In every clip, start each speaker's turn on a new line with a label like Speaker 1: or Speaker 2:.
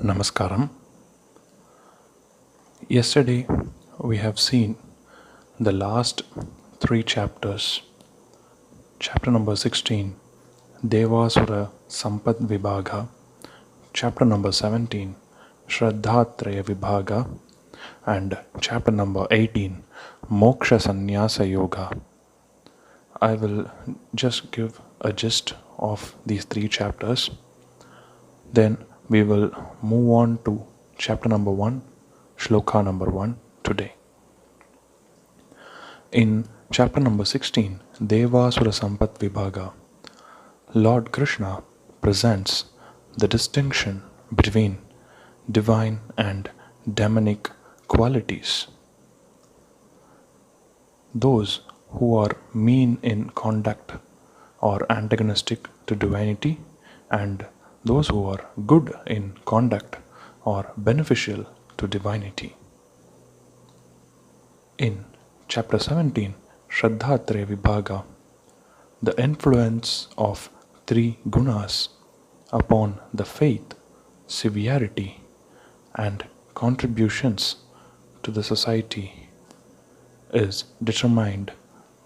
Speaker 1: Namaskaram. Yesterday we have seen the last three chapters. Chapter number 16, Devasura Sampad Vibhaga. Chapter number 17, Shraddhatraya Vibhaga. And chapter number 18, Moksha Sannyasa Yoga. I will just give a gist of these three chapters. Then we will move on to chapter number 1, sloka number 1 today. In chapter number 16, Devasura Sampat Vibhaga, Lord Krishna presents the distinction between divine and demonic qualities. Those who are mean in conduct or antagonistic to divinity, and those who are good in conduct or beneficial to divinity. In chapter 17, Shraddhatraya Vibhaga, the influence of three gunas upon the faith, severity, and contributions to the society is determined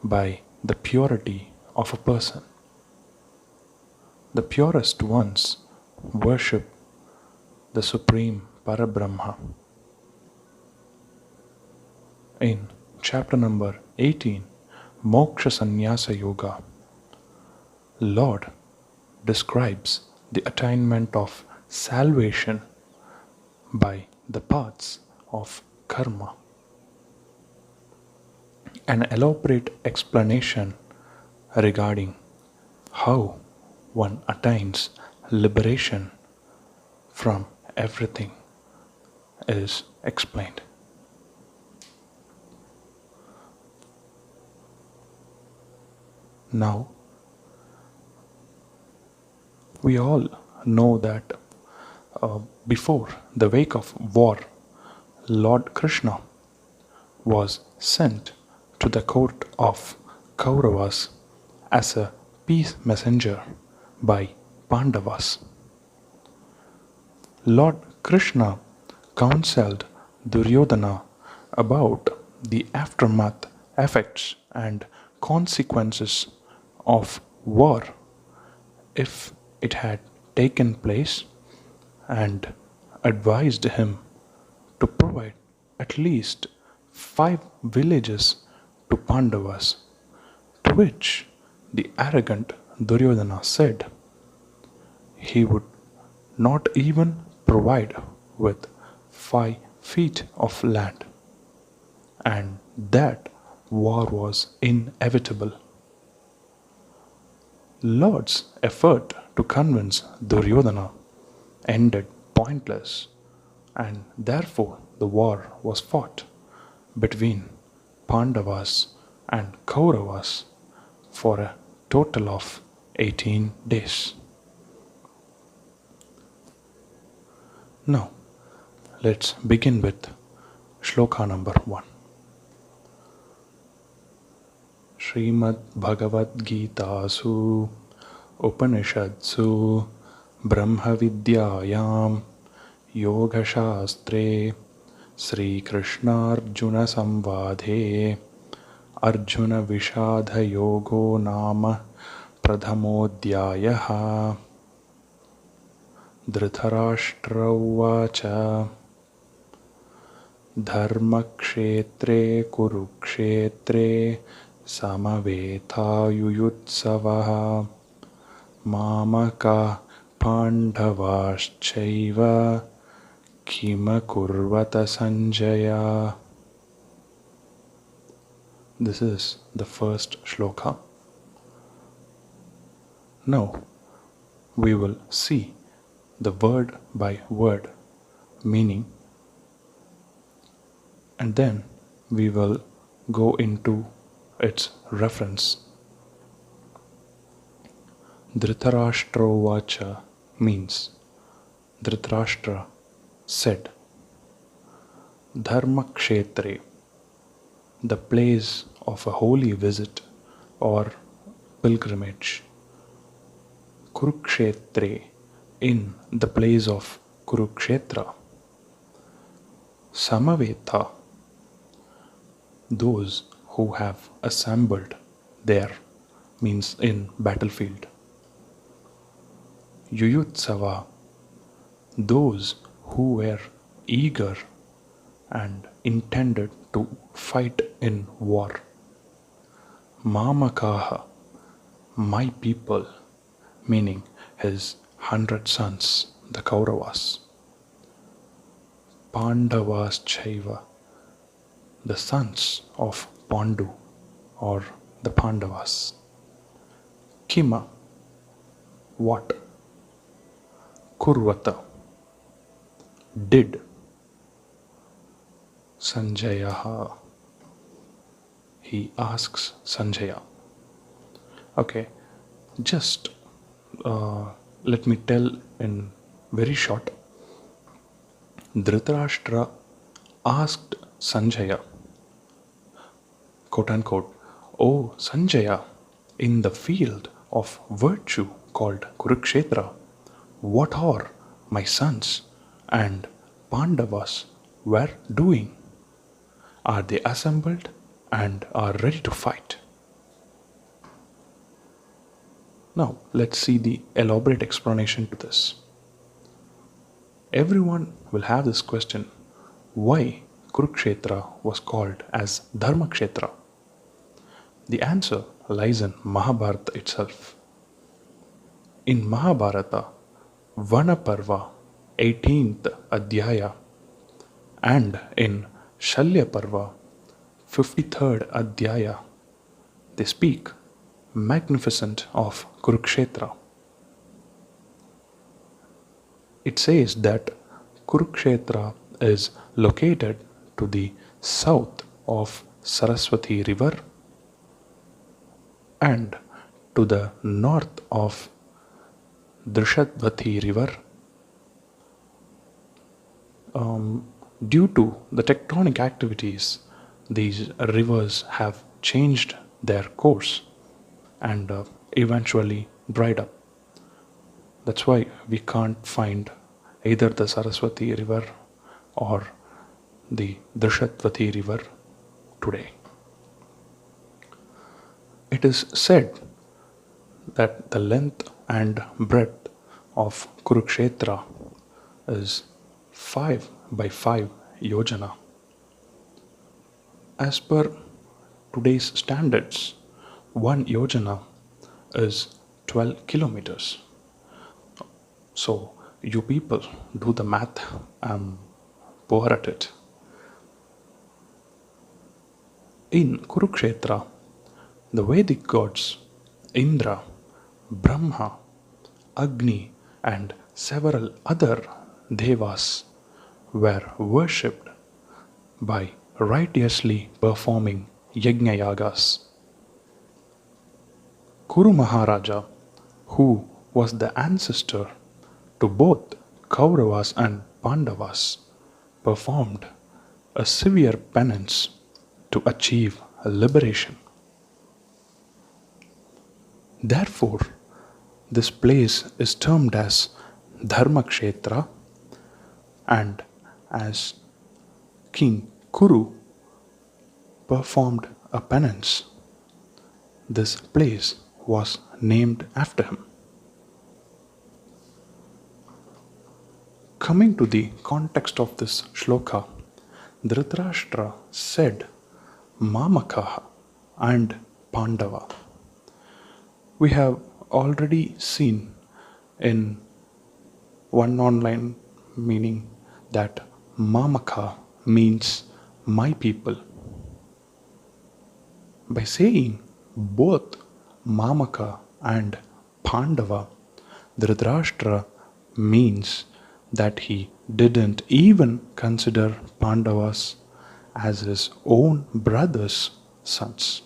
Speaker 1: by the purity of a person. The purest ones worship the Supreme Parabrahma. In chapter number 18, Moksha Sannyasa Yoga, Lord describes the attainment of salvation by the paths of karma. An elaborate explanation regarding how one attains liberation from everything is explained. Now, we all know that before the wake of war, Lord Krishna was sent to the court of Kauravas as a peace messenger by Pandavas. Lord Krishna counseled Duryodhana about the aftermath, effects, and consequences of war if it had taken place, and advised him to provide at least 5 villages to Pandavas, to which the arrogant Duryodhana said he would not even provide with 5 feet of land, and that war was inevitable. Lord's effort to convince Duryodhana ended pointless, and therefore the war was fought between Pandavas and Kauravas for a total of 18 days. Now, let's begin with sloka number 1. Srimad Bhagavad Gitasu Upanishadsu Brahma Vidyayam Yoga Shastre Sri Krishna Arjuna Samvadhe Arjuna Vishadha Yogo Nama Pradhamodhyayaha. Dritarashtra uvacha Dharmakshetre Kurukshetre Samavetha yuyuthsavaha Mamaka pandavas-chaiva kimakurvatha Sanjaya. This is the first sloka. Now we will see the word by word meaning, and then we will go into its reference. Dritarashtra uvacha means Dritarashtra said, Dharmakshetre, the place of a holy visit or pilgrimage. Kurukshetre, in the place of Kurukshetra. Samavetha, those who have assembled there, means in battlefield. Yuyuthsava, those who were eager and intended to fight in war. Mamaka, my people, meaning his 100 sons, the Kauravas. Pandavaschaiva, the sons of Pandu or the Pandavas. Kima, what? Kurvatha, did. Sanjaya, he asks Sanjaya. Okay, just let me tell in very short. Dritarashtra asked Sanjaya, quote unquote, "Oh Sanjaya, in the field of virtue called Kurukshetra, what are my sons and Pandavas were doing? Are they assembled and are ready to fight?" Now let's see the elaborate explanation to this. Everyone will have this question: why Kurukshetra was called as Dharmakshetra? The answer lies in Mahabharata itself. In Mahabharata, Vanaparva 18th Adhyaya and in Shalyaparva 53rd Adhyaya, they speak magnificent of Kurukshetra. It says that Kurukshetra is located to the south of Saraswati river and to the north of Drisharta river. Due to the tectonic activities, these rivers have changed their course and eventually dried up. That's why we can't find either the Saraswati river or the Drisharta river today. It is said that the length and breadth of Kurukshetra is 5 by 5 yojana. As per today's standards, 1 yojana is 12 kilometers. So you people do the math, I'm poor at it. In Kurukshetra, the Vedic gods Indra, Brahma, Agni and several other devas were worshipped by righteously performing yajna yagas. Kuru Maharaja, who was the ancestor to both Kauravas and Pandavas, performed a severe penance to achieve liberation. Therefore, this place is termed as Dharmakshetra, and as King Kuru performed a penance, this place was named after him. Coming to the context of this sloka, Dritarashtra said Mamaka and Pandava. We have already seen in one online meaning that Mamaka means my people. By saying both Mamaka and Pandava, Dritarashtra means that he didn't even consider Pandavas as his own brother's sons.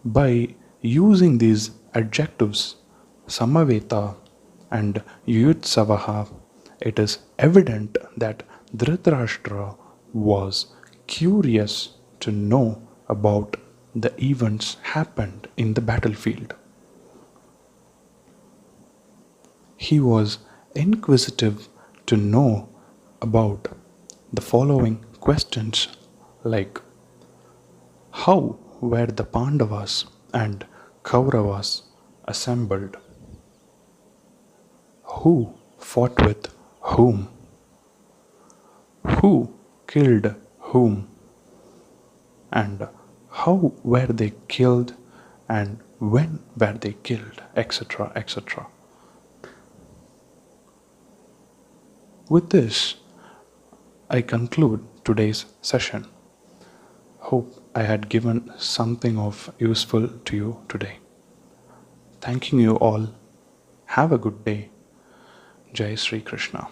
Speaker 1: By using these adjectives, Samavetha and Yuyuthsavaha, it is evident that Dritarashtra was curious to know about the events happened in the battlefield. He was inquisitive to know about the following questions like how were the Pandavas and Kauravas assembled? Who fought with whom? Who killed whom? And how were they killed and when were they killed, etc., etc. With this, I conclude today's session. Hope I had given something of useful to you today. Thanking you all. Have a good day. Jai Sri Krishna.